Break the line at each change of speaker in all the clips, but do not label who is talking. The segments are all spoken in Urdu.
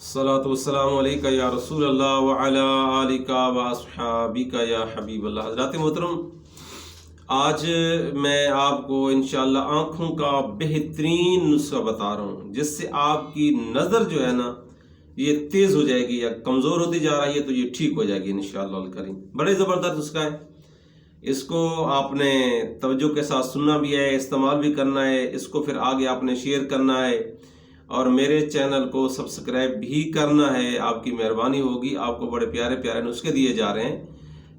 الصلاۃ والسلام علیکہ یا رسول اللہ وعلی آلکہ واصحابکہ یا حبیب اللہ۔ حضرات محترم، آج میں آپ کو انشاءاللہ آنکھوں کا بہترین نسخہ بتا رہا ہوں، جس سے آپ کی نظر جو ہے نا یہ تیز ہو جائے گی، یا کمزور ہوتی جا رہی ہے تو یہ ٹھیک ہو جائے گی انشاءاللہ الکریم۔ بڑے زبردست نسخہ ہے، اس کو آپ نے توجہ کے ساتھ سننا بھی ہے، استعمال بھی کرنا ہے، اس کو پھر آگے آپ نے شیئر کرنا ہے اور میرے چینل کو سبسکرائب بھی کرنا ہے، آپ کی مہربانی ہوگی۔ آپ کو بڑے پیارے پیارے نسخے دیے جا رہے ہیں،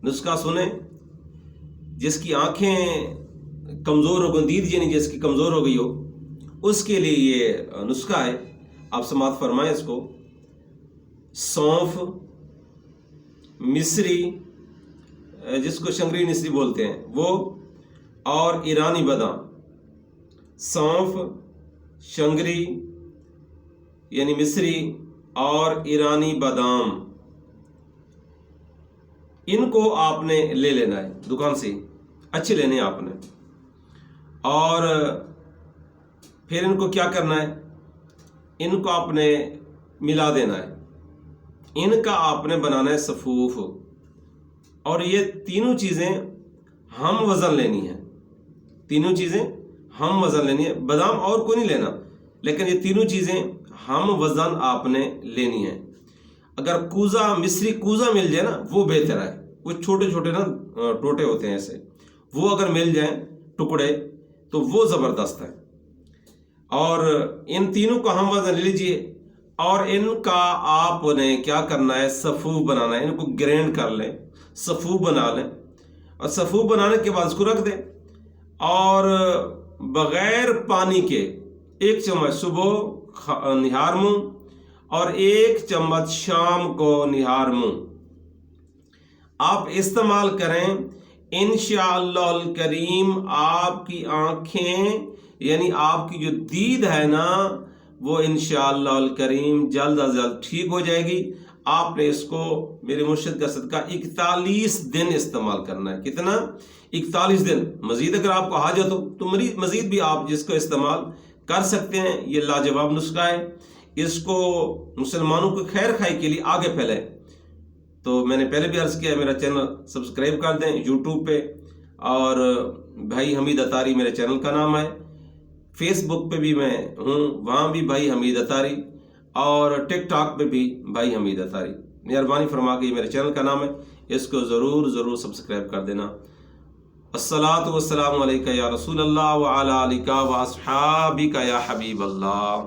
نسخہ سنیں۔ جس کی آنکھیں کمزور ہو گئی، دید یعنی جس کی کمزور ہو گئی ہو، اس کے لیے یہ نسخہ ہے۔ آپ سماعت فرمائیں اس کو۔ سونف، مصری جس کو شنگری مصری بولتے ہیں وہ، اور ایرانی بادام۔ سونف، شنگری یعنی مصری اور ایرانی بادام، ان کو آپ نے لے لینا ہے دکان سے، اچھے لینے آپ نے، اور پھر ان کو کیا کرنا ہے، ان کو آپ نے ملا دینا ہے، ان کا آپ نے بنانا ہے صفوف، اور یہ تینوں چیزیں ہم وزن لینی ہے، تینوں چیزیں ہم وزن لینی ہے، بادام اور کوئی نہیں لینا، لیکن یہ تینوں چیزیں ہم وزن آپ نے لینی ہے۔ اگر کوزہ، مصری کوزہ مل جائے نا وہ بہتر ہے، وہ چھوٹے چھوٹے نا ٹوٹے ہوتے ہیں ایسے، وہ اگر مل جائیں ٹکڑے تو وہ زبردست ہے۔ اور ان تینوں کو ہم وزن لے لیجئے، اور ان کا آپ نے کیا کرنا ہے، صفوف بنانا ہے، ان کو گرینڈ کر لیں، صفوف بنا لیں، اور صفوف بنانے کے بعد اس کو رکھ دیں، اور بغیر پانی کے 1 چمچ صبح نہار منہ اور 1 چمچ شام کو نہار منہ آپ استعمال کریں۔ انشاءاللہ الکریم آپ کی آنکھیں یعنی آپ کی جو دید ہے نا وہ انشاءاللہ الکریم جلد از جلد ٹھیک ہو جائے گی۔ آپ نے اس کو میرے مرشد کا صدقہ 41 دن استعمال کرنا ہے۔ کتنا؟ 41 دن۔ مزید اگر آپ کو حاجت ہو تو مزید بھی آپ جس کو استعمال کر سکتے ہیں۔ یہ لاجواب نسخہ ہے، اس کو مسلمانوں کو خیر خائی کے لیے آگے پھیلائیں۔ تو میں نے پہلے بھی عرض کیا ہے، میرا چینل سبسکرائب کر دیں یوٹیوب پہ، اور بھائی حمید اتاری میرے چینل کا نام ہے۔ فیس بک پہ بھی میں ہوں، وہاں بھی بھائی حمید اتاری، اور ٹک ٹاک پہ بھی بھائی حمید اتاری۔ مہربانی فرما کے یہ میرے چینل کا نام ہے، اس کو ضرور سبسکرائب کر دینا۔ الصلاۃ والسلام علیکہ یا رسول اللہ وعلی آلکہ واصحابکہ یا حبیب اللہ۔